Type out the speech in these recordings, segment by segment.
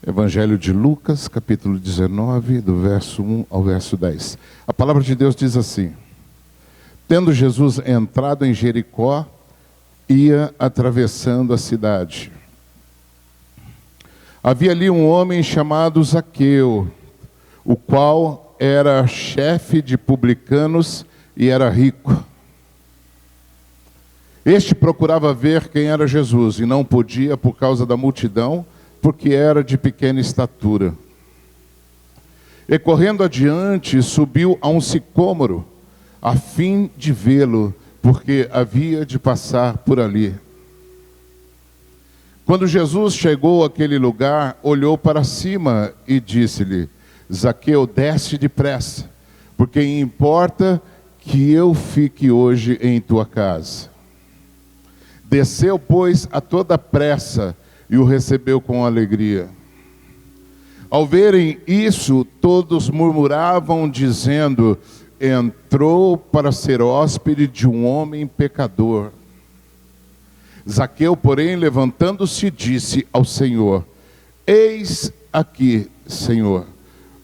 Evangelho de Lucas, capítulo 19, do verso 1 ao verso 10. A palavra de Deus diz assim: Tendo Jesus entrado em Jericó, ia atravessando a cidade. Havia ali um homem chamado Zaqueu, o qual era chefe de publicanos e era rico. Este procurava ver quem era Jesus e não podia por causa da multidão, porque era de pequena estatura. E correndo adiante, subiu a um sicômoro, a fim de vê-lo, porque havia de passar por ali. Quando Jesus chegou àquele lugar, olhou para cima e disse-lhe: Zaqueu, desce depressa, porque importa que eu fique hoje em tua casa. Desceu, pois, a toda pressa, e o recebeu com alegria. Ao verem isso, todos murmuravam, dizendo: entrou para ser hóspede de um homem pecador. Zaqueu, porém, levantando-se, disse ao Senhor: eis aqui, Senhor,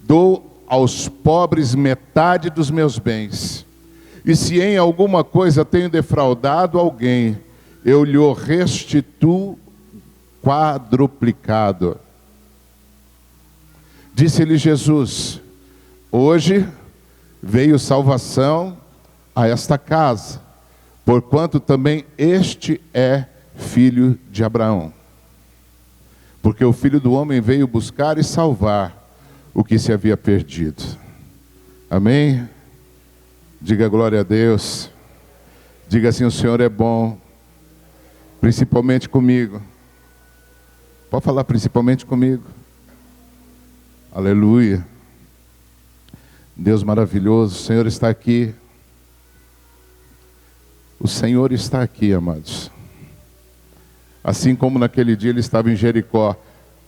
dou aos pobres metade dos meus bens, e se em alguma coisa tenho defraudado alguém, eu lhe restituo quadruplicado. Disse-lhe Jesus: hoje veio salvação a esta casa, porquanto também este é filho de Abraão. Porque o Filho do Homem veio buscar e salvar o que se havia perdido. Amém? Diga glória a Deus. Diga assim: o Senhor é bom, principalmente comigo. Pode falar principalmente comigo. Aleluia. Deus maravilhoso, o Senhor está aqui. O Senhor está aqui, amados. Assim como naquele dia ele estava em Jericó.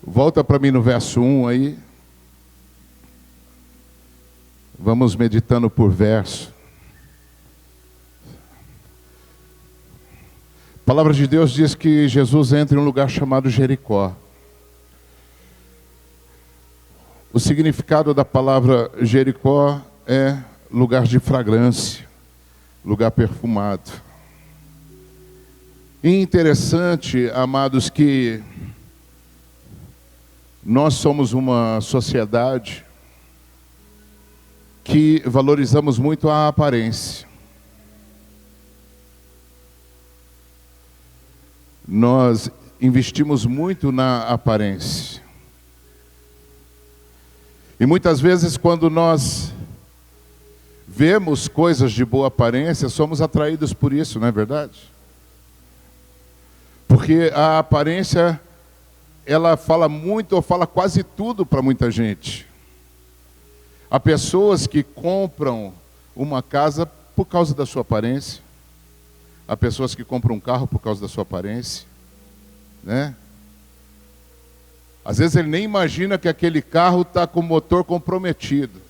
Volta para mim no verso 1 aí. Vamos meditando por verso. A palavra de Deus diz que Jesus entra em um lugar chamado Jericó. O significado da palavra Jericó é lugar de fragrância, lugar perfumado. E interessante, amados, que nós somos uma sociedade que valorizamos muito a aparência. Nós investimos muito na aparência. E muitas vezes quando nós vemos coisas de boa aparência, somos atraídos por isso, não é verdade? Porque a aparência, ela fala muito, ou fala quase tudo para muita gente. Há pessoas que compram uma casa por causa da sua aparência. Há pessoas que compram um carro por causa da sua aparência, né? Às vezes ele nem imagina que aquele carro está com o motor comprometido,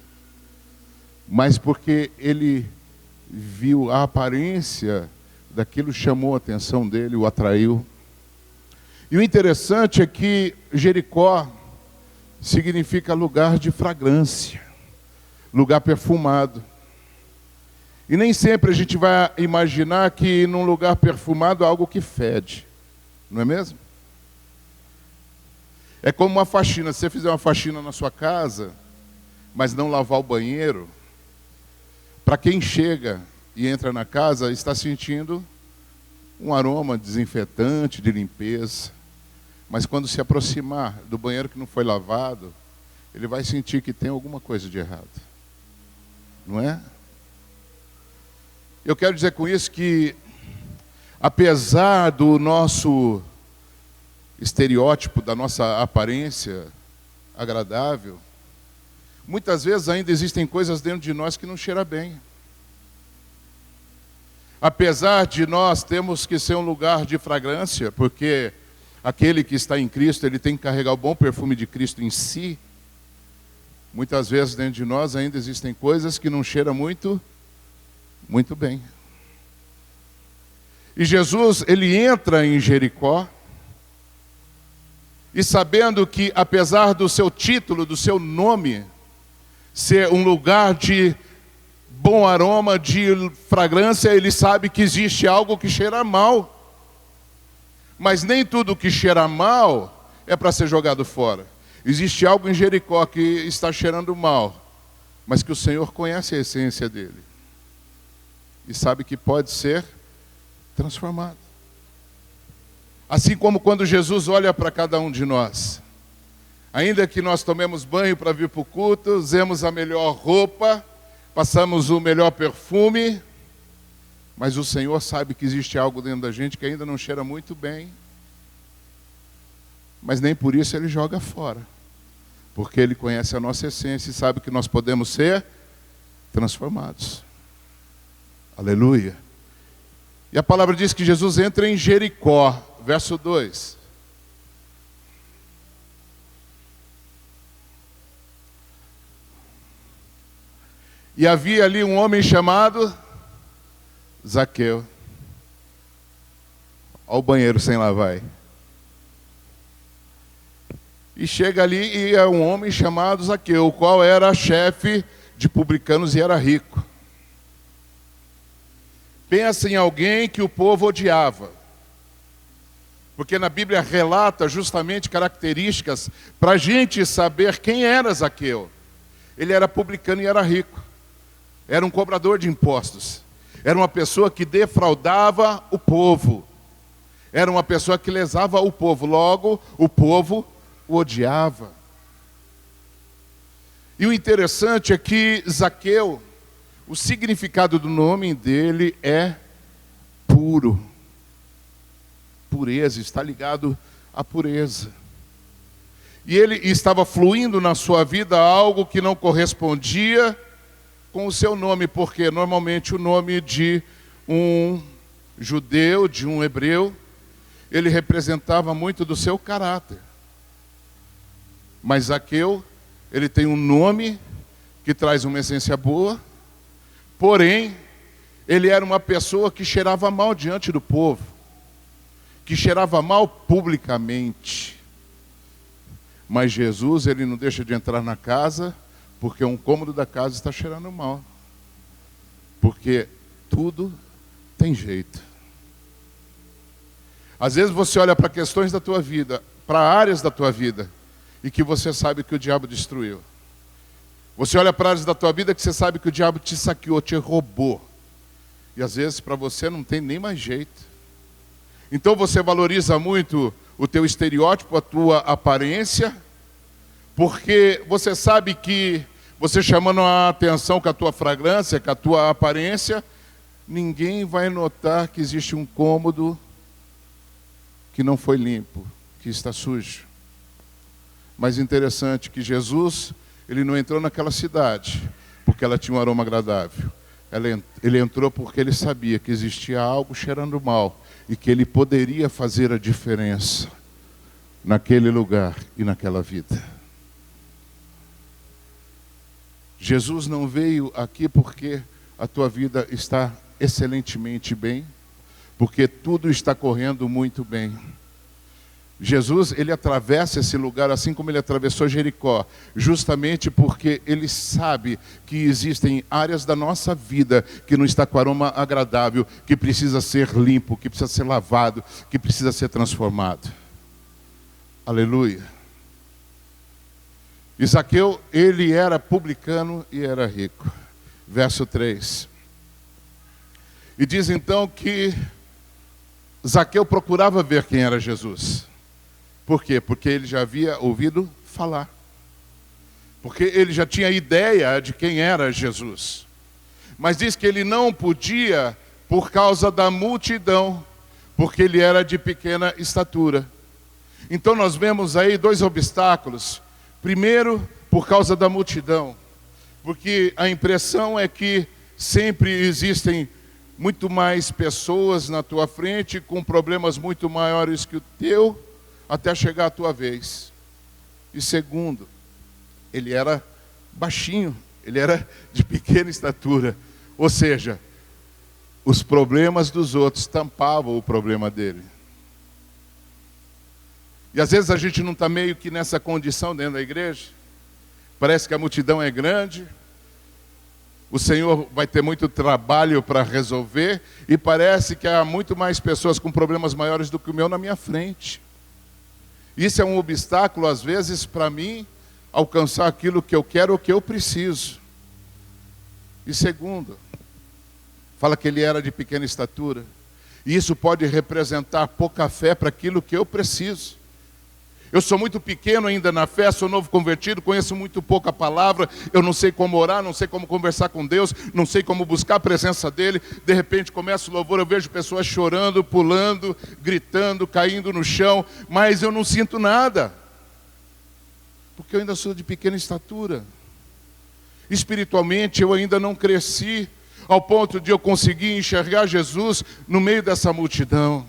mas porque ele viu a aparência daquilo, chamou a atenção dele, o atraiu. E o interessante é que Jericó significa lugar de fragrância, lugar perfumado. E nem sempre a gente vai imaginar que num lugar perfumado há algo que fede, não é mesmo? É como uma faxina. Se você fizer uma faxina na sua casa, mas não lavar o banheiro, para quem chega e entra na casa, está sentindo um aroma desinfetante, de limpeza. Mas quando se aproximar do banheiro que não foi lavado, ele vai sentir que tem alguma coisa de errado. Não é? Eu quero dizer com isso que, apesar do nosso estereótipo, da nossa aparência agradável, muitas vezes ainda existem coisas dentro de nós que não cheiram bem. Apesar de nós termos que ser um lugar de fragrância, porque aquele que está em Cristo, ele tem que carregar o bom perfume de Cristo em si, muitas vezes dentro de nós ainda existem coisas que não cheiram muito bem. E Jesus, ele entra em Jericó, E sabendo que, apesar do seu título, do seu nome, ser um lugar de bom aroma, de fragrância, ele sabe que existe algo que cheira mal. Mas nem tudo que cheira mal é para ser jogado fora. Existe algo em Jericó que está cheirando mal, mas que o Senhor conhece a essência dele. E sabe que pode ser transformado. Assim como quando Jesus olha para cada um de nós. Ainda que nós tomemos banho para vir para o culto, usemos a melhor roupa, passamos o melhor perfume, mas o Senhor sabe que existe algo dentro da gente que ainda não cheira muito bem. Mas nem por isso Ele joga fora. Porque Ele conhece a nossa essência e sabe que nós podemos ser transformados. Aleluia. E a palavra diz que Jesus entra em Jericó, verso 2. E havia ali um homem chamado Zaqueu. Olha o banheiro sem lavar. E chega ali e é um homem chamado Zaqueu, o qual era chefe de publicanos e era rico. Pensa em alguém que o povo odiava. Porque na Bíblia relata justamente características para a gente saber quem era Zaqueu. Ele era publicano e era rico. Era um cobrador de impostos. Era uma pessoa que defraudava o povo. Era uma pessoa que lesava o povo. Logo, o povo o odiava. E o interessante é que Zaqueu, o significado do nome dele é puro. Pureza, está ligado à pureza. E ele estava fluindo na sua vida algo que não correspondia com o seu nome, porque normalmente o nome de um judeu, de um hebreu, ele representava muito do seu caráter. Mas Zaqueu, ele tem um nome que traz uma essência boa, porém, ele era uma pessoa que cheirava mal diante do povo, que cheirava mal publicamente. Mas Jesus, ele não deixa de entrar na casa, porque um cômodo da casa está cheirando mal. Porque tudo tem jeito. Às vezes você olha para questões da tua vida, para áreas da tua vida, e que você sabe que o diabo destruiu. Você olha para áreas da tua vida que você sabe que o diabo te saqueou, te roubou. E às vezes para você não tem nem mais jeito. Então você valoriza muito o teu estereótipo, a tua aparência, porque você sabe que você chamando a atenção com a tua fragrância, com a tua aparência, ninguém vai notar que existe um cômodo que não foi limpo, que está sujo. Mas interessante que Jesus, ele não entrou naquela cidade porque ela tinha um aroma agradável. Ele entrou porque ele sabia que existia algo cheirando mal e que ele poderia fazer a diferença naquele lugar e naquela vida. Jesus não veio aqui porque a tua vida está excelentemente bem, porque tudo está correndo muito bem. Jesus, ele atravessa esse lugar assim como ele atravessou Jericó, justamente porque ele sabe que existem áreas da nossa vida que não está com aroma agradável, que precisa ser limpo, que precisa ser lavado, que precisa ser transformado. Aleluia. E Zaqueu, ele era publicano e era rico. Verso 3. E diz então que Zaqueu procurava ver quem era Jesus. Por quê? Porque ele já havia ouvido falar. Porque ele já tinha ideia de quem era Jesus. Mas diz que ele não podia por causa da multidão, porque ele era de pequena estatura. Então nós vemos aí dois obstáculos. Primeiro, por causa da multidão. Porque a impressão é que sempre existem muito mais pessoas na tua frente com problemas muito maiores que o teu, até chegar a tua vez. E segundo, ele era baixinho, ele era de pequena estatura. Ou seja, os problemas dos outros tampavam o problema dele. E às vezes a gente não está meio que nessa condição dentro da igreja. Parece que a multidão é grande, o Senhor vai ter muito trabalho para resolver, e parece que há muito mais pessoas com problemas maiores do que o meu na minha frente. Isso é um obstáculo, às vezes, para mim, alcançar aquilo que eu quero ou que eu preciso. E segundo, fala que ele era de pequena estatura. E isso pode representar pouca fé para aquilo que eu preciso. Eu sou muito pequeno ainda na fé, sou novo convertido, conheço muito pouco a palavra, eu não sei como orar, não sei como conversar com Deus, não sei como buscar a presença dEle. De repente começa o louvor, eu vejo pessoas chorando, pulando, gritando, caindo no chão, mas eu não sinto nada, porque eu ainda sou de pequena estatura. Espiritualmente eu ainda não cresci ao ponto de eu conseguir enxergar Jesus no meio dessa multidão.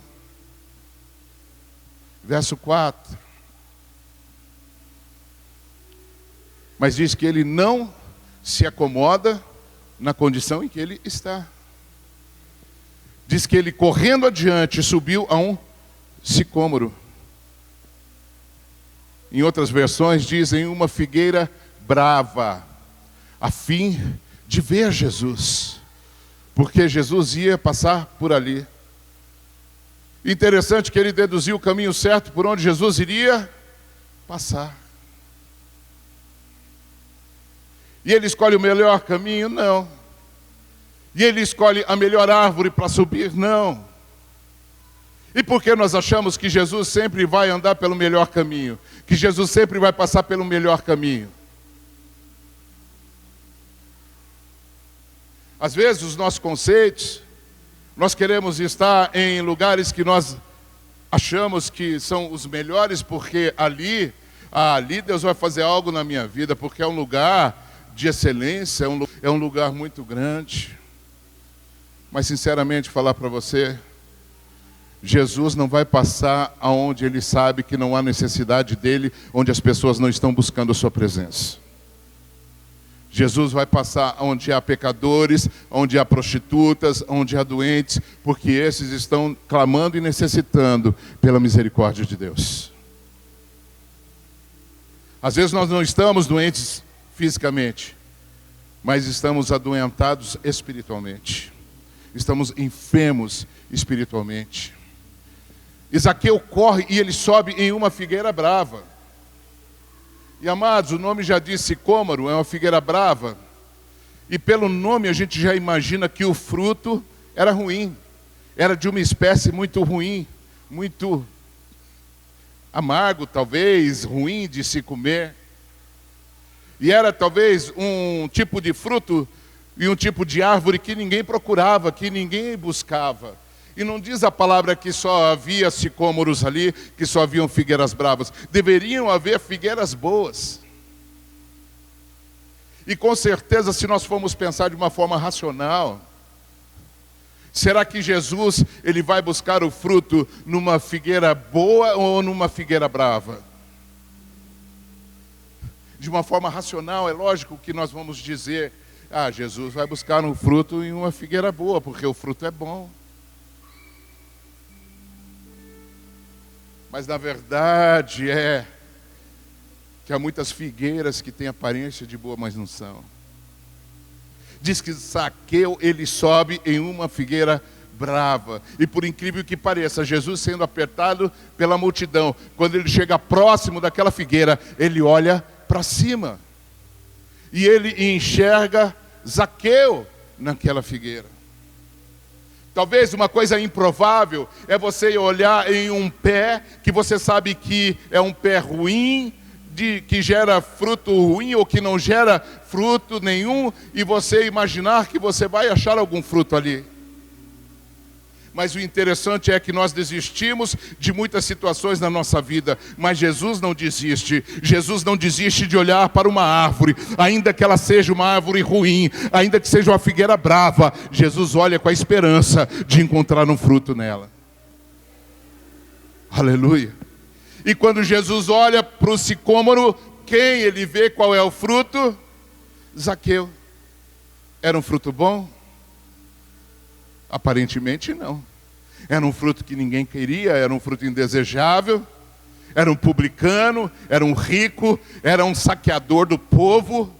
Verso 4. Mas diz que ele não se acomoda na condição em que ele está. Diz que ele, correndo adiante, subiu a um sicômoro. Em outras versões dizem uma figueira brava, a fim de ver Jesus, porque Jesus ia passar por ali. Interessante que ele deduziu o caminho certo por onde Jesus iria passar. E ele escolhe o melhor caminho? Não. E ele escolhe a melhor árvore para subir? Não. E por que nós achamos que Jesus sempre vai andar pelo melhor caminho? Que Jesus sempre vai passar pelo melhor caminho? Às vezes os nossos conceitos, nós queremos estar em lugares que nós achamos que são os melhores, porque ali Deus vai fazer algo na minha vida, porque é um lugar de excelência, é um lugar muito grande. Mas sinceramente falar para você, Jesus não vai passar aonde ele sabe que não há necessidade dele, onde as pessoas não estão buscando a sua presença. Jesus vai passar onde há pecadores, onde há prostitutas, onde há doentes, porque esses estão clamando e necessitando pela misericórdia de Deus. Às vezes nós não estamos doentes fisicamente, mas estamos adoentados espiritualmente. Estamos enfermos espiritualmente. E Zaqueu corre e ele sobe em uma figueira brava. E amados, o nome já diz sicômoro, é uma figueira brava. E pelo nome a gente já imagina que o fruto era ruim. Era de uma espécie muito ruim, muito amargo talvez, ruim de se comer. E era talvez um tipo de fruto e um tipo de árvore que ninguém procurava, que ninguém buscava. E não diz a palavra que só havia sicômoros ali, que só haviam figueiras bravas. Deveriam haver figueiras boas. E com certeza, se nós formos pensar de uma forma racional, será que Jesus ele vai buscar o fruto numa figueira boa ou numa figueira brava? De uma forma racional, é lógico que nós vamos dizer, Jesus vai buscar um fruto em uma figueira boa, porque o fruto é bom. Mas na verdade é que há muitas figueiras que têm aparência de boa, mas não são. Diz que Zaqueu, ele sobe em uma figueira brava. E por incrível que pareça, Jesus sendo apertado pela multidão, quando ele chega próximo daquela figueira, ele olha para cima. E ele enxerga Zaqueu naquela figueira. Talvez uma coisa improvável é você olhar em um pé que você sabe que é um pé ruim, que gera fruto ruim ou que não gera fruto nenhum, e você imaginar que você vai achar algum fruto ali. Mas o interessante é que nós desistimos de muitas situações na nossa vida, mas Jesus não desiste. Jesus não desiste de olhar para uma árvore, ainda que ela seja uma árvore ruim, ainda que seja uma figueira brava, Jesus olha com a esperança de encontrar um fruto nela. Aleluia. E quando Jesus olha para o sicômoro, quem ele vê, qual é o fruto? Zaqueu. Era um fruto bom? Aparentemente não. Era um fruto que ninguém queria, era um fruto indesejável. era um publicano, era um rico, era um saqueador do povo,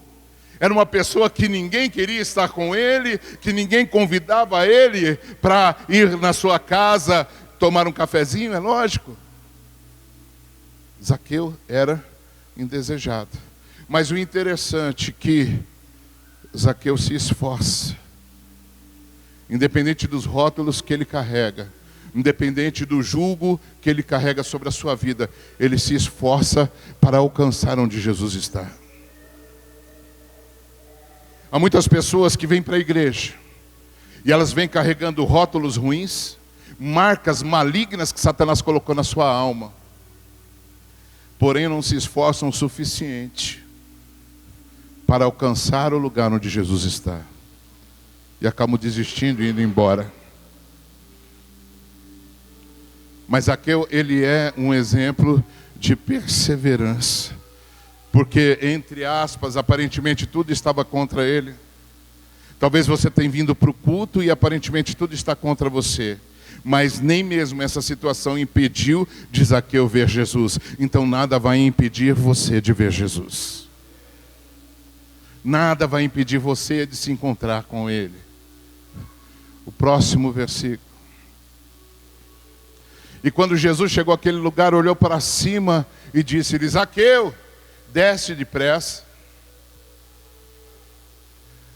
era uma pessoa que ninguém queria estar com ele, que ninguém convidava ele para ir na sua casa tomar um cafezinho, é lógico. Zaqueu era indesejado. Mas o interessante é que Zaqueu se esforça, independente dos rótulos que ele carrega, independente do jugo que ele carrega sobre a sua vida, ele se esforça para alcançar onde Jesus está. Há muitas pessoas que vêm para a igreja e elas vêm carregando rótulos ruins, marcas malignas que Satanás colocou na sua alma, porém não se esforçam o suficiente para alcançar o lugar onde Jesus está, e acabam desistindo e indo embora. Mas Zaqueu, ele é um exemplo de perseverança, porque, entre aspas, aparentemente tudo estava contra ele. Talvez você tenha vindo para o culto e aparentemente tudo está contra você, mas nem mesmo essa situação impediu de Zaqueu ver Jesus. Então nada vai impedir você de ver Jesus. Nada vai impedir você de se encontrar com Ele. O próximo versículo. E quando Jesus chegou àquele lugar, olhou para cima e disse-lhe: Zaqueu, desce depressa.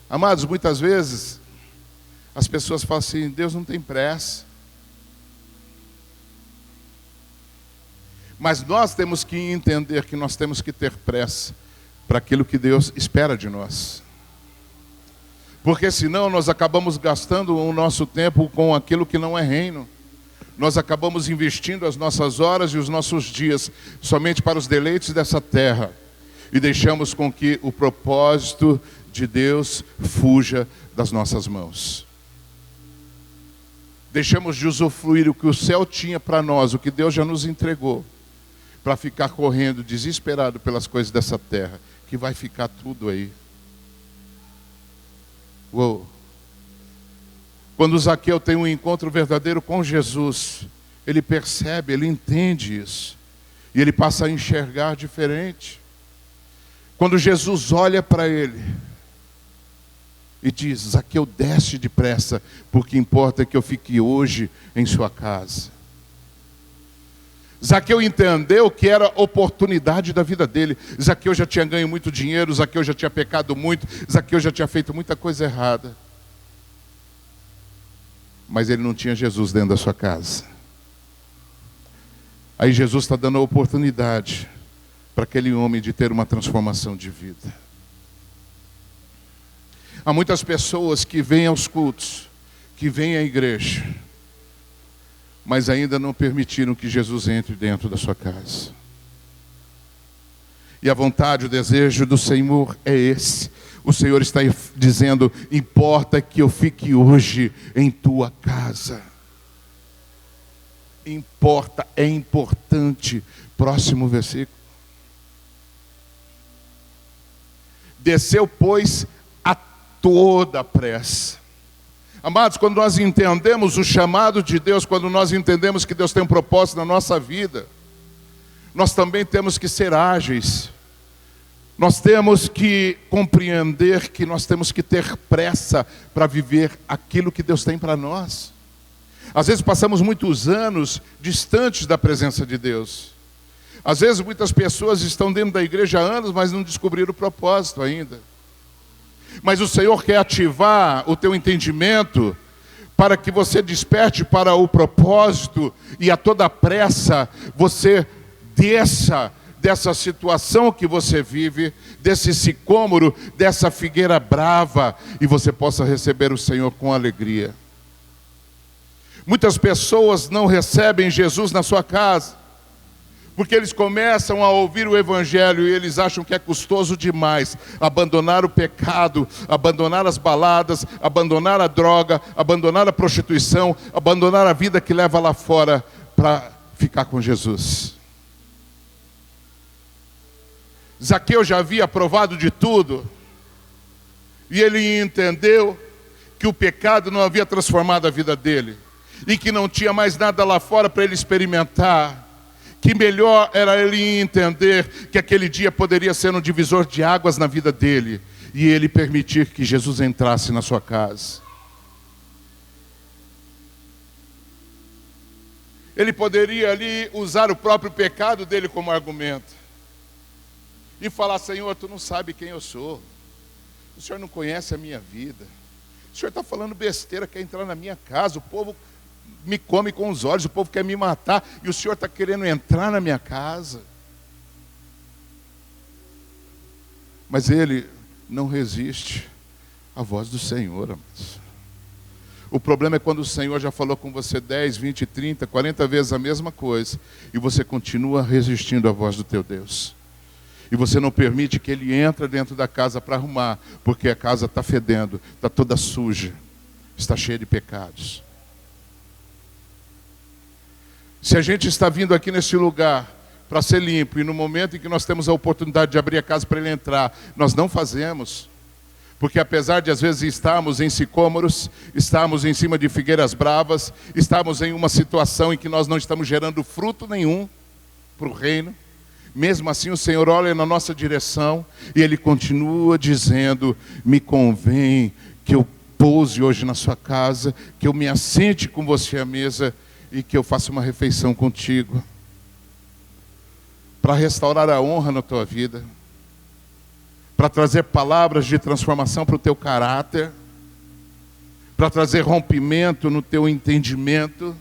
Amados, muitas vezes as pessoas falam assim: Deus não tem pressa. Mas nós temos que entender que nós temos que ter pressa para aquilo que Deus espera de nós. Porque senão nós acabamos gastando o nosso tempo com aquilo que não é reino. Nós acabamos investindo as nossas horas e os nossos dias somente para os deleites dessa terra. E deixamos com que o propósito de Deus fuja das nossas mãos. Deixamos de usufruir o que o céu tinha para nós, o que Deus já nos entregou, para ficar correndo desesperado pelas coisas dessa terra, que vai ficar tudo aí. Uou. Quando Zaqueu tem um encontro verdadeiro com Jesus, ele percebe, ele entende isso, e ele passa a enxergar diferente. Quando Jesus olha para ele e diz: Zaqueu, desce depressa, porque importa que eu fique hoje em sua casa. Zaqueu entendeu que era oportunidade da vida dele. Zaqueu já tinha ganho muito dinheiro, Zaqueu já tinha pecado muito, Zaqueu já tinha feito muita coisa errada. Mas ele não tinha Jesus dentro da sua casa. Aí Jesus está dando a oportunidade para aquele homem de ter uma transformação de vida. Há muitas pessoas que vêm aos cultos, que vêm à igreja, mas ainda não permitiram que Jesus entre dentro da sua casa. E a vontade, o desejo do Senhor é esse. O Senhor está dizendo: importa que eu fique hoje em tua casa. Importa, é importante. Próximo versículo. Desceu, pois, a toda pressa. Amados, quando nós entendemos o chamado de Deus, quando nós entendemos que Deus tem um propósito na nossa vida, nós também temos que ser ágeis. Nós temos que compreender que nós temos que ter pressa para viver aquilo que Deus tem para nós. Às vezes passamos muitos anos distantes da presença de Deus. Às vezes muitas pessoas estão dentro da igreja há anos, mas não descobriram o propósito ainda. Mas o Senhor quer ativar o teu entendimento para que você desperte para o propósito e a toda pressa você desça dessa situação que você vive, desse sicômoro, dessa figueira brava, e você possa receber o Senhor com alegria. Muitas pessoas não recebem Jesus na sua casa, porque eles começam a ouvir o Evangelho e eles acham que é custoso demais abandonar o pecado, abandonar as baladas, abandonar a droga, abandonar a prostituição, abandonar a vida que leva lá fora para ficar com Jesus. Zaqueu já havia provado de tudo, e ele entendeu que o pecado não havia transformado a vida dele, e que não tinha mais nada lá fora para ele experimentar, que melhor era ele entender que aquele dia poderia ser um divisor de águas na vida dele, e ele permitir que Jesus entrasse na sua casa. Ele poderia ali usar o próprio pecado dele como argumento e falar: Senhor, tu não sabe quem eu sou, o Senhor não conhece a minha vida, o Senhor está falando besteira, quer entrar na minha casa, o povo me come com os olhos, o povo quer me matar, e o Senhor está querendo entrar na minha casa. Mas ele não resiste à voz do Senhor, amados. O problema é quando o Senhor já falou com você 10, 20, 30, 40 vezes a mesma coisa, e você continua resistindo à voz do teu Deus. E você não permite que ele entre dentro da casa para arrumar, porque a casa está fedendo, está toda suja, está cheia de pecados. Se a gente está vindo aqui nesse lugar para ser limpo, e no momento em que nós temos a oportunidade de abrir a casa para ele entrar, nós não fazemos, porque apesar de às vezes estarmos em sicômoros, estarmos em cima de figueiras bravas, estarmos em uma situação em que nós não estamos gerando fruto nenhum para o reino, mesmo assim o Senhor olha na nossa direção e ele continua dizendo: me convém que eu pouse hoje na sua casa, que eu me assente com você à mesa e que eu faça uma refeição contigo, para restaurar a honra na tua vida, para trazer palavras de transformação para o teu caráter, para trazer rompimento no teu entendimento,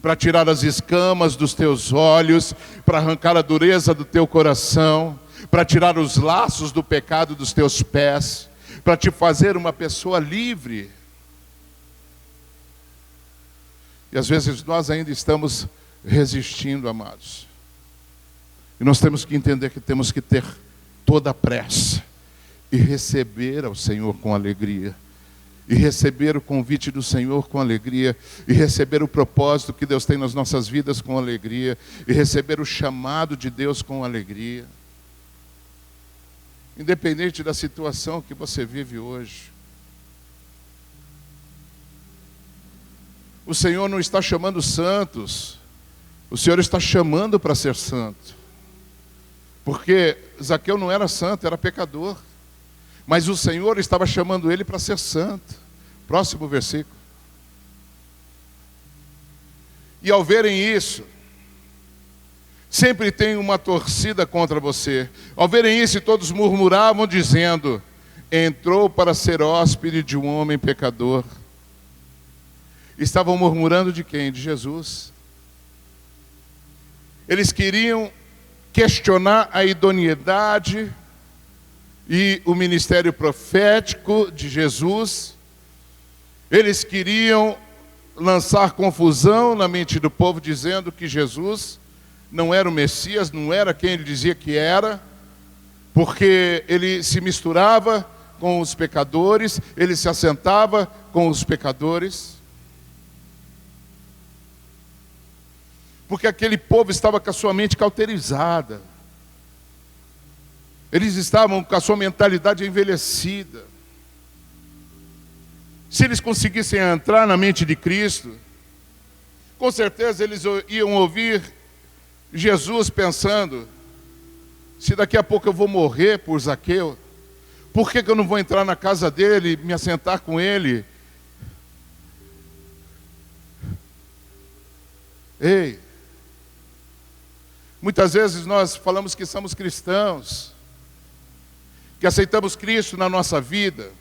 para tirar as escamas dos teus olhos, para arrancar a dureza do teu coração, para tirar os laços do pecado dos teus pés, para te fazer uma pessoa livre. E às vezes nós ainda estamos resistindo, amados. E nós temos que entender que temos que ter toda a pressa e receber ao Senhor com alegria. E receber o convite do Senhor com alegria. E receber o propósito que Deus tem nas nossas vidas com alegria. E receber o chamado de Deus com alegria. Independente da situação que você vive hoje. O Senhor não está chamando santos, o Senhor está chamando para ser santo. Porque Zaqueu não era santo, era pecador. Mas o Senhor estava chamando ele para ser santo. Próximo versículo. E ao verem isso, sempre tem uma torcida contra você. Ao verem isso, todos murmuravam dizendo: entrou para ser hóspede de um homem pecador. Estavam murmurando de quem? De Jesus. Eles queriam questionar a idoneidade e o ministério profético de Jesus. Eles queriam lançar confusão na mente do povo, dizendo que Jesus não era o Messias, não era quem ele dizia que era, porque ele se misturava com os pecadores, ele se assentava com os pecadores. Porque aquele povo estava com a sua mente cauterizada. Eles estavam com a sua mentalidade envelhecida. Se eles conseguissem entrar na mente de Cristo, com certeza eles iam ouvir Jesus pensando: se daqui a pouco eu vou morrer por Zaqueu, por que eu não vou entrar na casa dele, me assentar com ele? Ei! Muitas vezes nós falamos que somos cristãos, que aceitamos Cristo na nossa vida,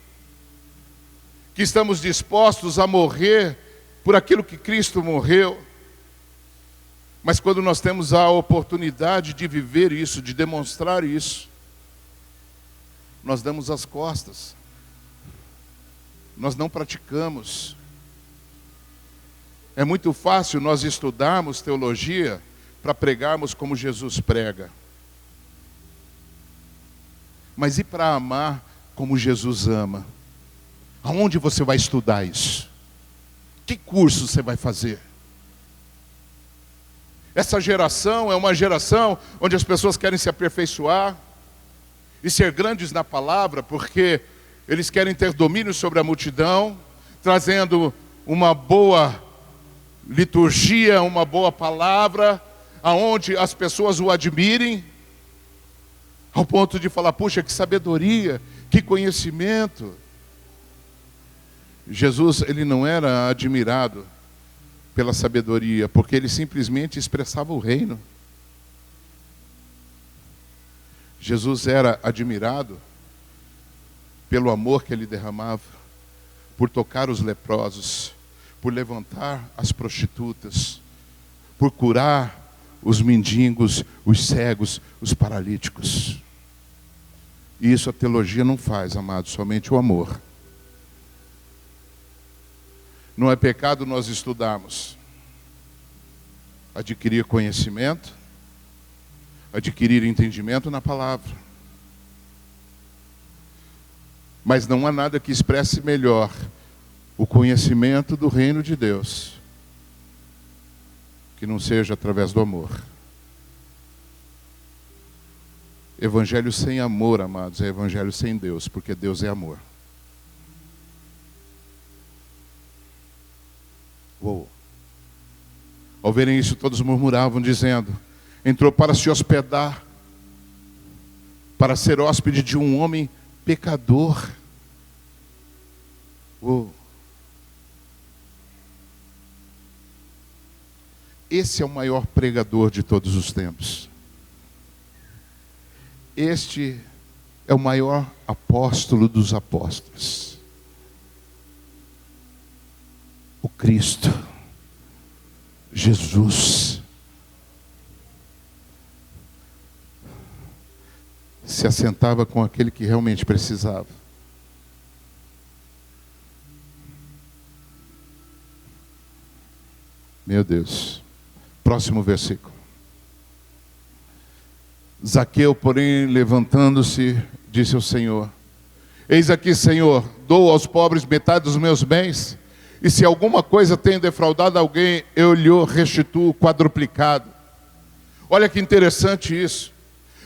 que estamos dispostos a morrer por aquilo que Cristo morreu. Mas quando nós temos a oportunidade de viver isso, de demonstrar isso, nós damos as costas. Nós não praticamos. É muito fácil nós estudarmos teologia para pregarmos como Jesus prega. Mas e para amar como Jesus ama? Aonde você vai estudar isso? Que curso você vai fazer? Essa geração é uma geração onde as pessoas querem se aperfeiçoar e ser grandes na palavra, porque eles querem ter domínio sobre a multidão, trazendo uma boa liturgia, uma boa palavra, aonde as pessoas o admirem, ao ponto de falar, puxa, que sabedoria, que conhecimento. Jesus, ele não era admirado pela sabedoria, porque ele simplesmente expressava o reino. Jesus era admirado pelo amor que ele derramava, por tocar os leprosos, por levantar as prostitutas, por curar os mendigos, os cegos, os paralíticos. E isso a teologia não faz, amados, somente o amor. Não é pecado nós estudarmos, adquirir conhecimento, adquirir entendimento na palavra. Mas não há nada que expresse melhor o conhecimento do reino de Deus, que não seja através do amor. Evangelho sem amor, amados, é evangelho sem Deus, porque Deus é amor. Uou. Ao verem isso, todos murmuravam, dizendo, entrou para se hospedar, para ser hóspede de um homem pecador. Uou. Esse é o maior pregador de todos os tempos. Este é o maior apóstolo dos apóstolos. O Cristo, Jesus, se assentava com aquele que realmente precisava. Meu Deus. Próximo versículo. Zaqueu, porém, levantando-se, disse ao Senhor, eis aqui, Senhor, dou aos pobres metade dos meus bens, e se alguma coisa tenho defraudado alguém, eu lhe restituo quadruplicado. Olha que interessante isso.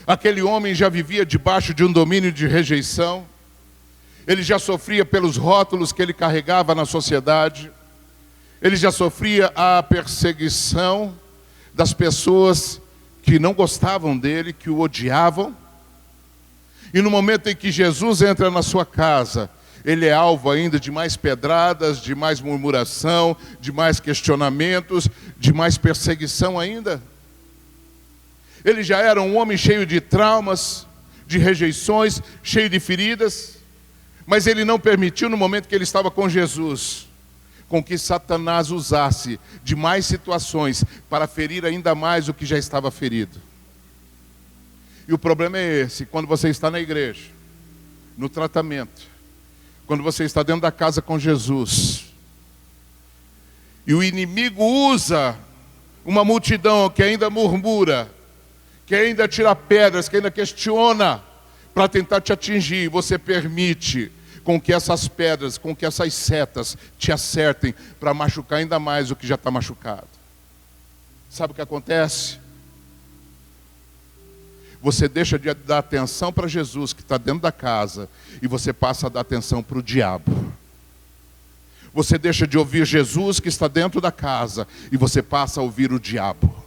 Aquele homem já vivia debaixo de um domínio de rejeição, ele já sofria pelos rótulos que ele carregava na sociedade, ele já sofria a perseguição das pessoas que não gostavam dele, que o odiavam. E no momento em que Jesus entra na sua casa, ele é alvo ainda de mais pedradas, de mais murmuração, de mais questionamentos, de mais perseguição ainda. Ele já era um homem cheio de traumas, de rejeições, cheio de feridas, mas ele não permitiu, no momento que ele estava com Jesus, com que Satanás usasse de mais situações para ferir ainda mais o que já estava ferido. E o problema é esse, quando você está na igreja, no tratamento, quando você está dentro da casa com Jesus, e o inimigo usa uma multidão que ainda murmura, que ainda tira pedras, que ainda questiona, para tentar te atingir, você permite com que essas pedras, com que essas setas te acertem para machucar ainda mais o que já está machucado. Sabe o que acontece? Você deixa de dar atenção para Jesus que está dentro da casa e você passa a dar atenção para o diabo. Você deixa de ouvir Jesus que está dentro da casa e você passa a ouvir o diabo.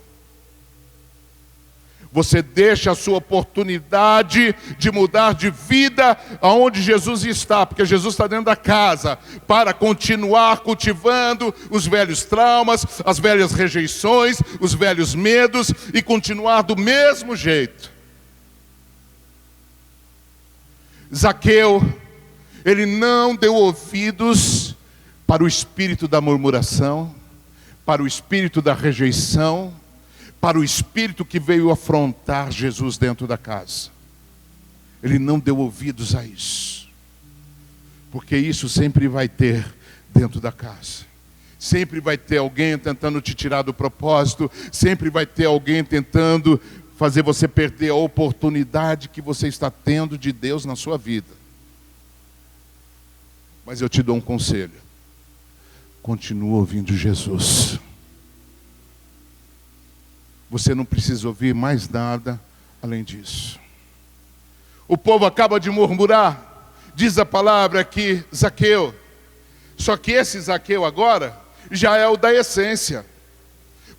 Você deixa a sua oportunidade de mudar de vida aonde Jesus está, porque Jesus está dentro da casa, para continuar cultivando os velhos traumas, as velhas rejeições, os velhos medos, e continuar do mesmo jeito. Zaqueu, ele não deu ouvidos para o espírito da murmuração, para o espírito da rejeição, para o espírito que veio afrontar Jesus dentro da casa. Ele não deu ouvidos a isso, porque isso sempre vai ter dentro da casa. Sempre vai ter alguém tentando te tirar do propósito, sempre vai ter alguém tentando fazer você perder a oportunidade que você está tendo de Deus na sua vida. Mas eu te dou um conselho: continua ouvindo Jesus. Você não precisa ouvir mais nada além disso. O povo acaba de murmurar, diz a palavra aqui, Zaqueu. Só que esse Zaqueu agora já é o da essência.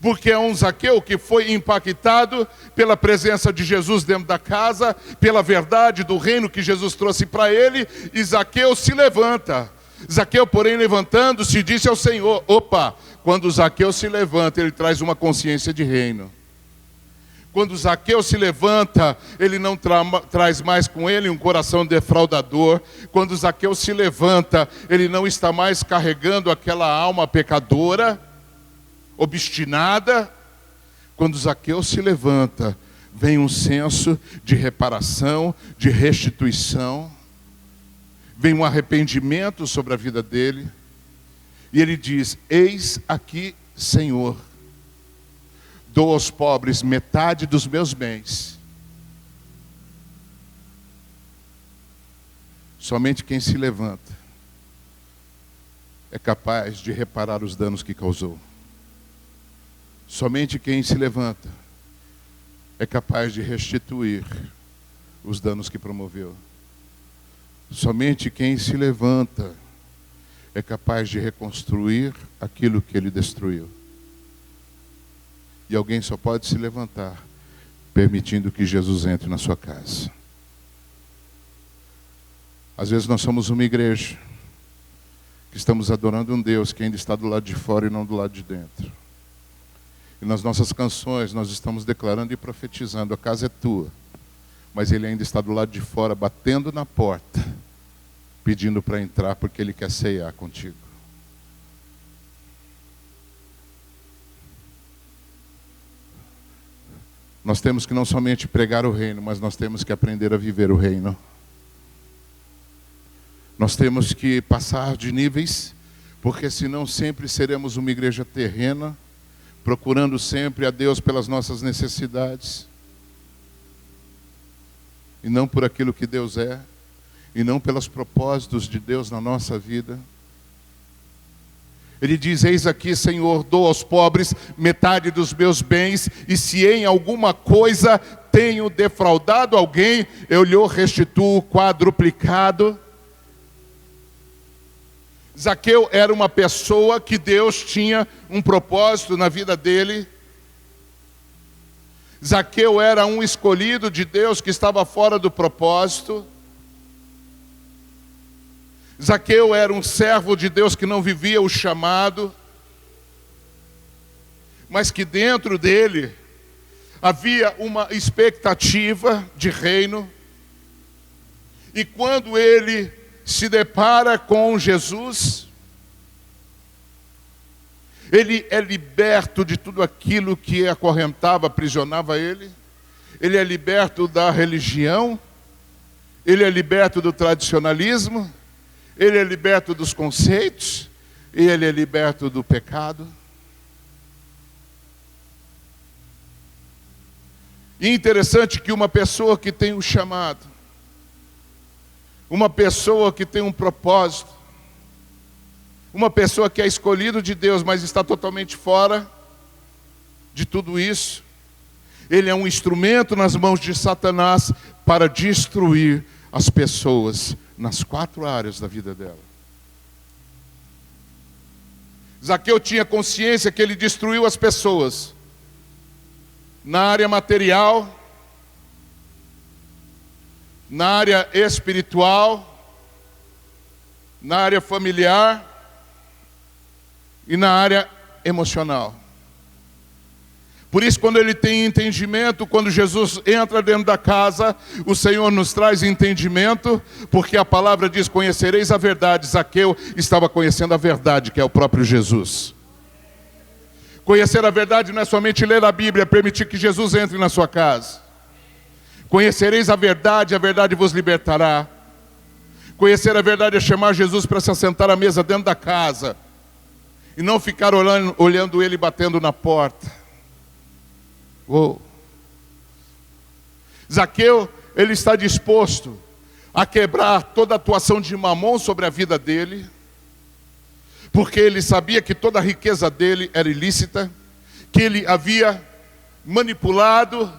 Porque é um Zaqueu que foi impactado pela presença de Jesus dentro da casa, pela verdade do reino que Jesus trouxe para ele, e Zaqueu se levanta. Zaqueu, porém, levantando-se, disse ao Senhor, quando Zaqueu se levanta, ele traz uma consciência de reino. Quando Zaqueu se levanta, ele não traz mais com ele um coração defraudador. Quando Zaqueu se levanta, ele não está mais carregando aquela alma pecadora, obstinada. Quando Zaqueu se levanta, vem um senso de reparação, de restituição, vem um arrependimento sobre a vida dele, e ele diz, eis aqui, Senhor, dou aos pobres metade dos meus bens. Somente quem se levanta é capaz de reparar os danos que causou. Somente quem se levanta é capaz de restituir os danos que promoveu. Somente quem se levanta é capaz de reconstruir aquilo que ele destruiu. E alguém só pode se levantar permitindo que Jesus entre na sua casa. Às vezes nós somos uma igreja que estamos adorando um Deus que ainda está do lado de fora e não do lado de dentro. E nas nossas canções nós estamos declarando e profetizando, a casa é tua, mas ele ainda está do lado de fora, batendo na porta, pedindo para entrar porque ele quer ceiar contigo. Nós temos que não somente pregar o reino, mas nós temos que aprender a viver o reino. Nós temos que passar de níveis, porque senão sempre seremos uma igreja terrena, procurando sempre a Deus pelas nossas necessidades, e não por aquilo que Deus é, e não pelos propósitos de Deus na nossa vida. Ele diz, eis aqui, Senhor, dou aos pobres metade dos meus bens, e se em alguma coisa tenho defraudado alguém, eu lhe restituo quadruplicado. Zaqueu era uma pessoa que Deus tinha um propósito na vida dele. Zaqueu era um escolhido de Deus que estava fora do propósito. Zaqueu era um servo de Deus que não vivia o chamado, mas que dentro dele havia uma expectativa de reino. E quando ele se depara com Jesus, ele é liberto de tudo aquilo que acorrentava, aprisionava ele. Ele é liberto da religião, ele é liberto do tradicionalismo, ele é liberto dos conceitos, e ele é liberto do pecado. E interessante que uma pessoa que tem um chamado, uma pessoa que tem um propósito, uma pessoa que é escolhido de Deus, mas está totalmente fora de tudo isso, ele é um instrumento nas mãos de Satanás para destruir as pessoas nas 4 áreas da vida dela. Zaqueu tinha consciência que ele destruiu as pessoas na área material, na área espiritual, na área familiar e na área emocional. Por isso, quando ele tem entendimento, quando Jesus entra dentro da casa, o Senhor nos traz entendimento, porque a palavra diz, conhecereis a verdade. Zaqueu estava conhecendo a verdade, que é o próprio Jesus. Conhecer a verdade não é somente ler a Bíblia, é permitir que Jesus entre na sua casa. Conhecereis a verdade vos libertará. Conhecer a verdade é chamar Jesus para se assentar à mesa dentro da casa, e não ficar olhando ele batendo na porta. Zaqueu, ele está disposto a quebrar toda a atuação de Mamon sobre a vida dele, porque ele sabia que toda a riqueza dele era ilícita, que ele havia manipulado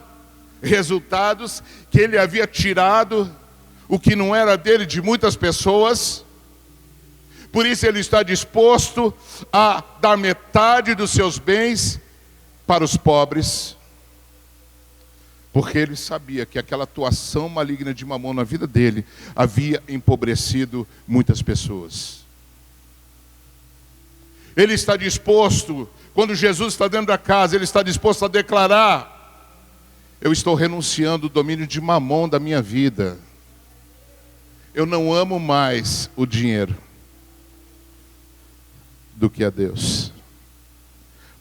resultados, que ele havia tirado o que não era dele de muitas pessoas. Por isso ele está disposto a dar metade dos seus bens para os pobres, porque ele sabia que aquela atuação maligna de Mamon na vida dele havia empobrecido muitas pessoas. Ele está disposto, quando Jesus está dentro da casa, ele está disposto a declarar: eu estou renunciando o domínio de Mamon da minha vida. Eu não amo mais o dinheiro do que a Deus.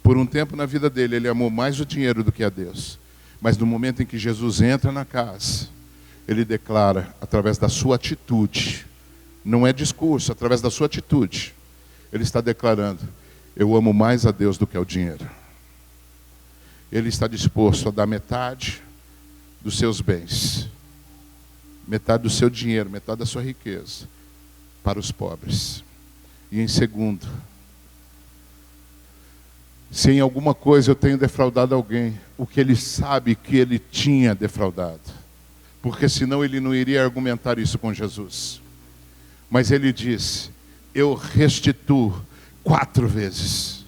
Por um tempo na vida dele, ele amou mais o dinheiro do que a Deus. Mas no momento em que Jesus entra na casa, ele declara, através da sua atitude, não é discurso, através da sua atitude, ele está declarando: eu amo mais a Deus do que ao dinheiro. Ele está disposto a dar metade dos seus bens, metade do seu dinheiro, metade da sua riqueza, para os pobres. E em segundo, se em alguma coisa eu tenho defraudado alguém, o que ele sabe que ele tinha defraudado. Porque senão ele não iria argumentar isso com Jesus. Mas ele disse: eu restituo 4 vezes.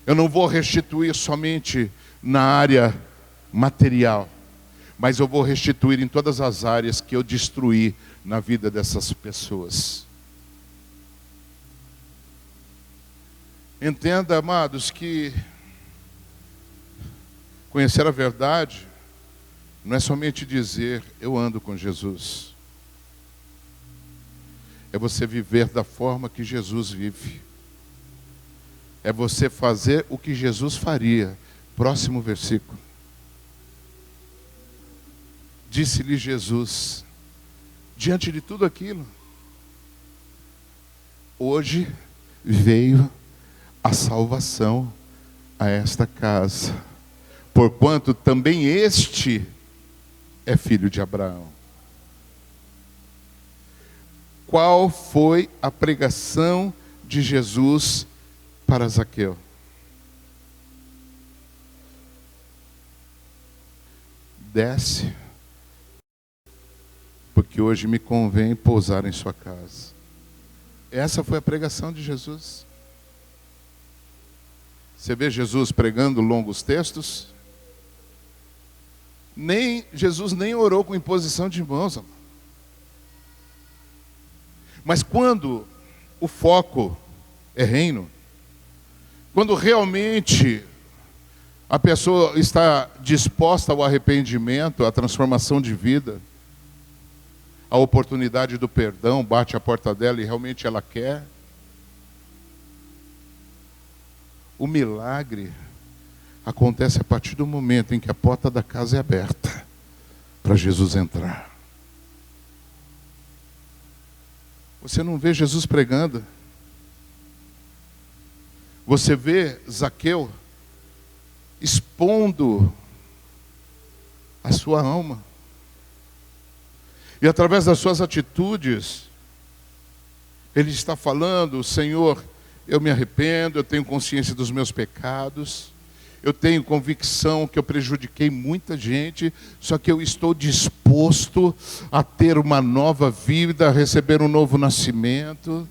Eu não vou restituir somente na área material, mas eu vou restituir em todas as áreas que eu destruí na vida dessas pessoas. Entenda, amados, que conhecer a verdade não é somente dizer eu ando com Jesus. É você viver da forma que Jesus vive. É você fazer o que Jesus faria. Próximo versículo. Disse-lhe Jesus, diante de tudo aquilo, hoje veio a salvação a esta casa, porquanto também este é filho de Abraão. Qual foi a pregação de Jesus para Zaqueu? Desce, porque hoje me convém pousar em sua casa. Essa foi a pregação de Jesus. Você vê Jesus pregando longos textos? Jesus nem orou com imposição de mãos. Mas quando o foco é reino, quando realmente a pessoa está disposta ao arrependimento, à transformação de vida, a oportunidade do perdão bate a porta dela e realmente ela quer, o milagre acontece a partir do momento em que a porta da casa é aberta para Jesus entrar. Você não vê Jesus pregando. Você vê Zaqueu expondo a sua alma. E através das suas atitudes, ele está falando: Senhor, eu me arrependo, eu tenho consciência dos meus pecados, eu tenho convicção que eu prejudiquei muita gente, só que eu estou disposto a ter uma nova vida, a receber um novo nascimento.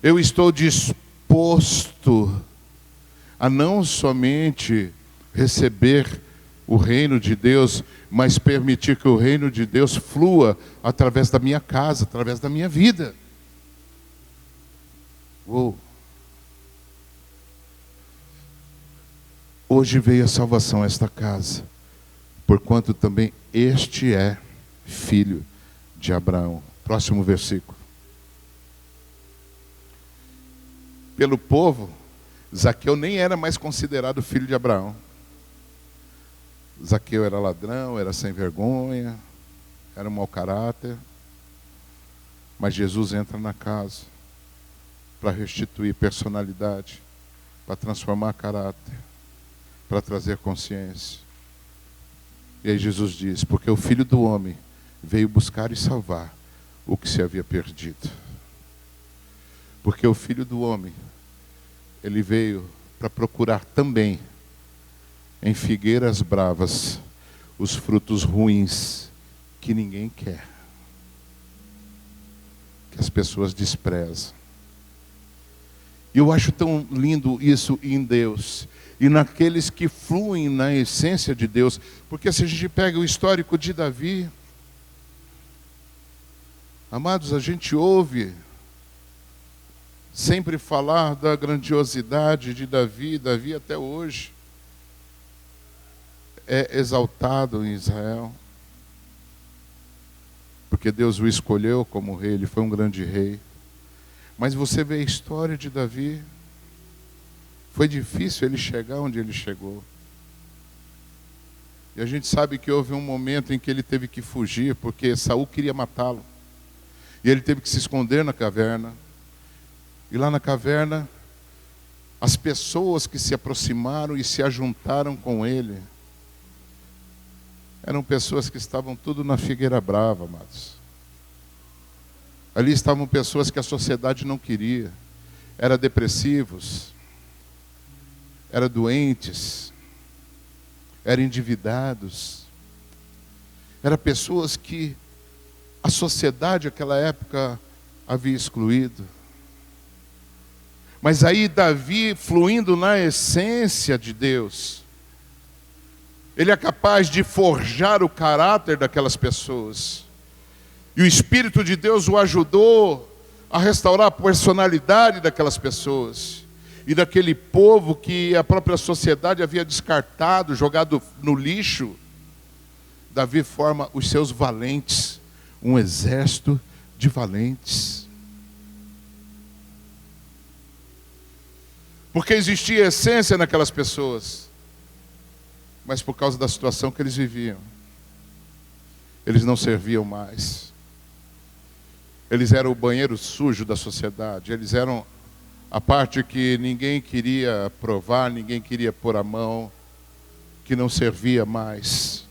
Eu estou disposto a não somente receber o reino de Deus, mas permitir que o reino de Deus flua através da minha casa, através da minha vida. Hoje veio a salvação a esta casa, porquanto também este é filho de Abraão. Próximo versículo. Pelo povo, Zaqueu nem era mais considerado filho de Abraão. Zaqueu era ladrão, era sem vergonha, era um mau caráter. Mas Jesus entra na casa para restituir personalidade, para transformar caráter, para trazer consciência. E aí Jesus diz: porque o Filho do Homem veio buscar e salvar o que se havia perdido. Porque o Filho do Homem, ele veio para procurar também em figueiras bravas os frutos ruins que ninguém quer, que as pessoas desprezam. E eu acho tão lindo isso em Deus. E naqueles que fluem na essência de Deus. Porque se a gente pega o histórico de Davi, amados, a gente ouve sempre falar da grandiosidade de Davi. Davi até hoje é exaltado em Israel. Porque Deus o escolheu como rei, ele foi um grande rei. Mas você vê a história de Davi, foi difícil ele chegar onde ele chegou. E a gente sabe que houve um momento em que ele teve que fugir, porque Saul queria matá-lo. E ele teve que se esconder na caverna. E lá na caverna, as pessoas que se aproximaram e se ajuntaram com ele, eram pessoas que estavam tudo na figueira brava, amados. Ali estavam pessoas que a sociedade não queria. Eram depressivos, eram doentes, eram endividados. Eram pessoas que a sociedade naquela época havia excluído. Mas aí Davi, fluindo na essência de Deus, ele é capaz de forjar o caráter daquelas pessoas. E o Espírito de Deus o ajudou a restaurar a personalidade daquelas pessoas. E daquele povo que a própria sociedade havia descartado, jogado no lixo. Davi forma os seus valentes, um exército de valentes. Porque existia essência naquelas pessoas. Mas por causa da situação que eles viviam, eles não serviam mais. Eles eram o banheiro sujo da sociedade. Eles eram a parte que ninguém queria provar, ninguém queria pôr a mão, que não servia mais.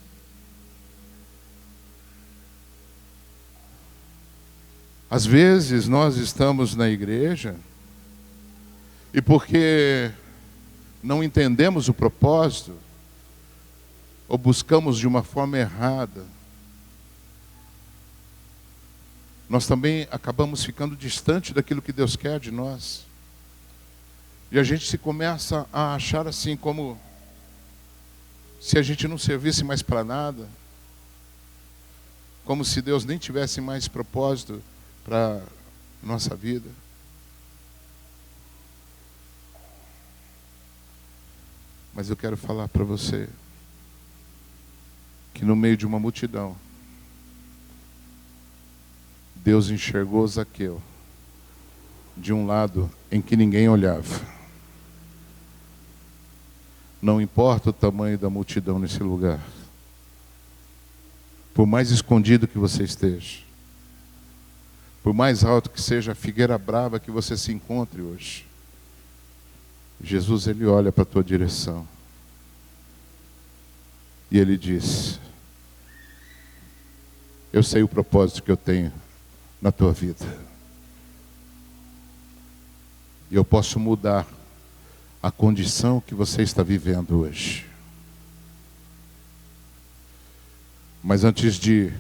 Às vezes nós estamos na igreja e porque não entendemos o propósito, ou buscamos de uma forma errada, nós também acabamos ficando distante daquilo que Deus quer de nós. E a gente se começa a achar assim como se a gente não servisse mais para nada, como se Deus nem tivesse mais propósito para nossa vida. Mas eu quero falar para você que no meio de uma multidão, Deus enxergou Zaqueu de um lado em que ninguém olhava. Não importa o tamanho da multidão nesse lugar, por mais escondido que você esteja, por mais alto que seja a figueira brava que você se encontre hoje, Jesus, ele olha para a tua direção e ele diz: eu sei o propósito que eu tenho na tua vida. E eu posso mudar a condição que você está vivendo hoje. Mas antes de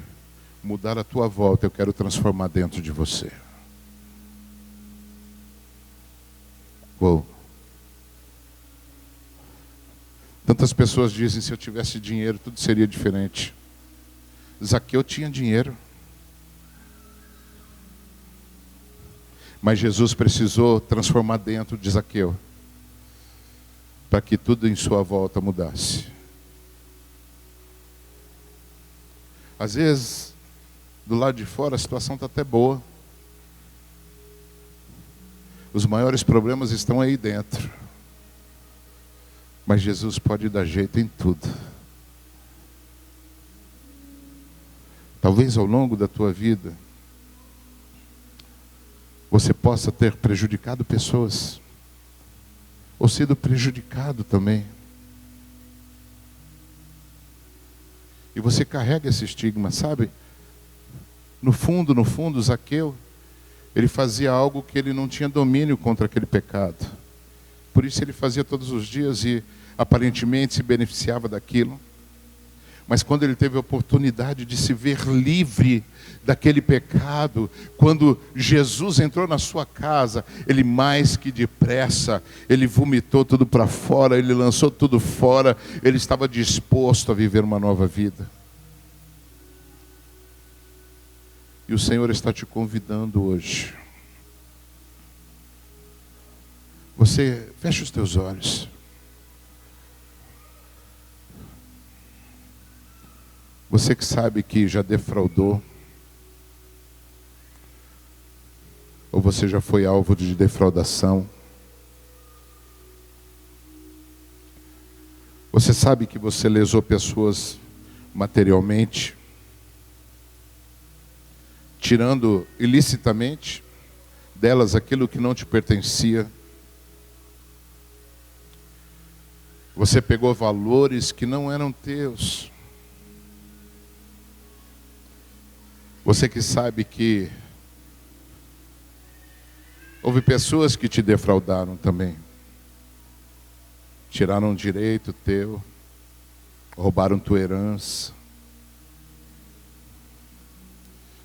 mudar a tua volta, eu quero transformar dentro de você. Uou. Tantas pessoas dizem: se eu tivesse dinheiro, tudo seria diferente. Zaqueu tinha dinheiro. Mas Jesus precisou transformar dentro de Zaqueu, para que tudo em sua volta mudasse. Às vezes, do lado de fora, a situação está até boa. Os maiores problemas estão aí dentro. Mas Jesus pode dar jeito em tudo. Talvez ao longo da tua vida, você possa ter prejudicado pessoas, ou sido prejudicado também. E você carrega esse estigma, sabe? No fundo, Zaqueu, ele fazia algo que ele não tinha domínio contra aquele pecado. Por isso ele fazia todos os dias e aparentemente se beneficiava daquilo. Mas quando ele teve a oportunidade de se ver livre daquele pecado, quando Jesus entrou na sua casa, ele mais que depressa, ele vomitou tudo para fora, ele lançou tudo fora, ele estava disposto a viver uma nova vida. E o Senhor está te convidando hoje. Você fecha os teus olhos. Você que sabe que já defraudou, ou você já foi alvo de defraudação. Você sabe que você lesou pessoas materialmente, tirando ilicitamente delas aquilo que não te pertencia. Você pegou valores que não eram teus. Você que sabe que houve pessoas que te defraudaram também. Tiraram um direito teu, roubaram tua herança.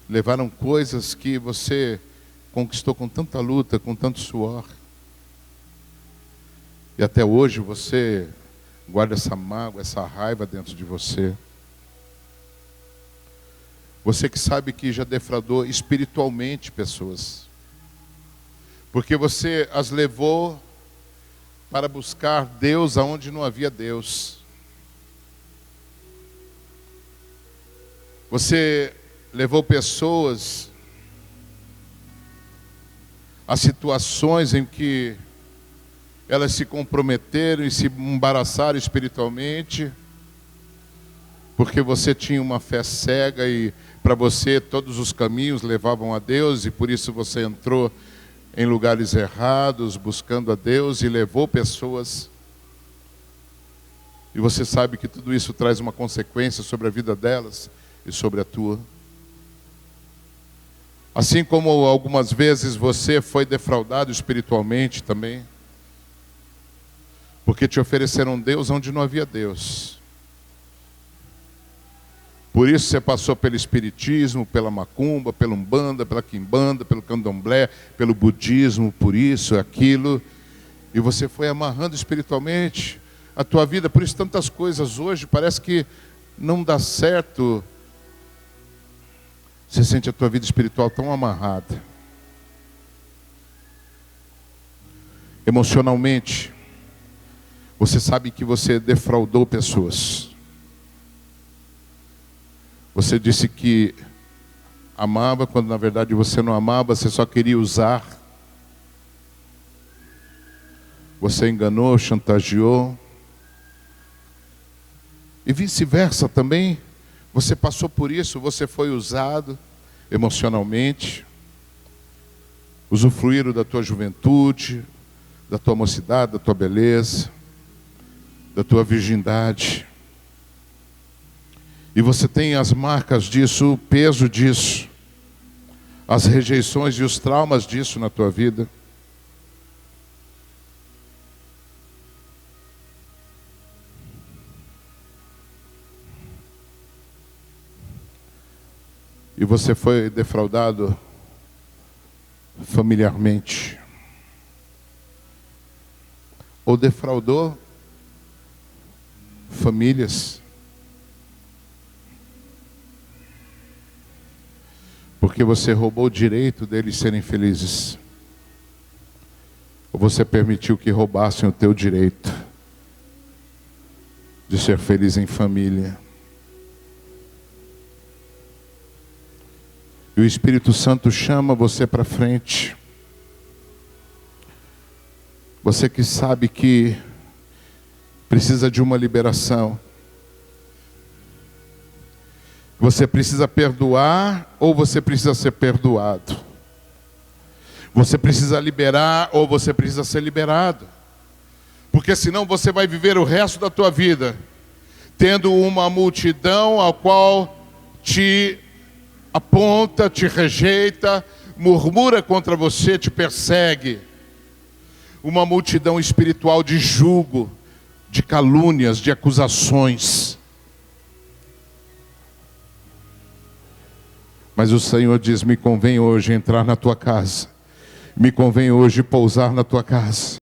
Levaram coisas que você conquistou com tanta luta, com tanto suor. E até hoje você guarda essa mágoa, essa raiva dentro de você. Você que sabe que já defraudou espiritualmente pessoas. Porque você as levou para buscar Deus aonde não havia Deus. Você levou pessoas a situações em que elas se comprometeram e se embaraçaram espiritualmente, porque você tinha uma fé cega e para você todos os caminhos levavam a Deus, e por isso você entrou em lugares errados, buscando a Deus, e levou pessoas. E você sabe que tudo isso traz uma consequência sobre a vida delas e sobre a tua. Assim como algumas vezes você foi defraudado espiritualmente também, porque te ofereceram Deus onde não havia Deus. Por isso você passou pelo espiritismo, pela macumba, pela umbanda, pela quimbanda, pelo candomblé, pelo budismo, por isso, aquilo. E você foi amarrando espiritualmente a tua vida. Por isso tantas coisas hoje parece que não dá certo. Você sente a tua vida espiritual tão amarrada. Emocionalmente, você sabe que você defraudou pessoas. Você disse que amava, quando na verdade você não amava, você só queria usar. Você enganou, chantageou. E vice-versa também. Você passou por isso, você foi usado emocionalmente. Usufruíram da tua juventude, da tua mocidade, da tua beleza, da tua virgindade. E você tem as marcas disso, o peso disso, as rejeições e os traumas disso na tua vida. E você foi defraudado familiarmente. Ou defraudou famílias. Porque você roubou o direito deles serem felizes. Ou você permitiu que roubassem o teu direito de ser feliz em família. E o Espírito Santo chama você para frente. Você que sabe que precisa de uma liberação. Você precisa perdoar ou você precisa ser perdoado? Você precisa liberar ou você precisa ser liberado? Porque senão você vai viver o resto da tua vida tendo uma multidão ao qual te aponta, te rejeita, murmura contra você, te persegue. Uma multidão espiritual de julgo, de calúnias, de acusações. Mas o Senhor diz: me convém hoje entrar na tua casa, me convém hoje pousar na tua casa.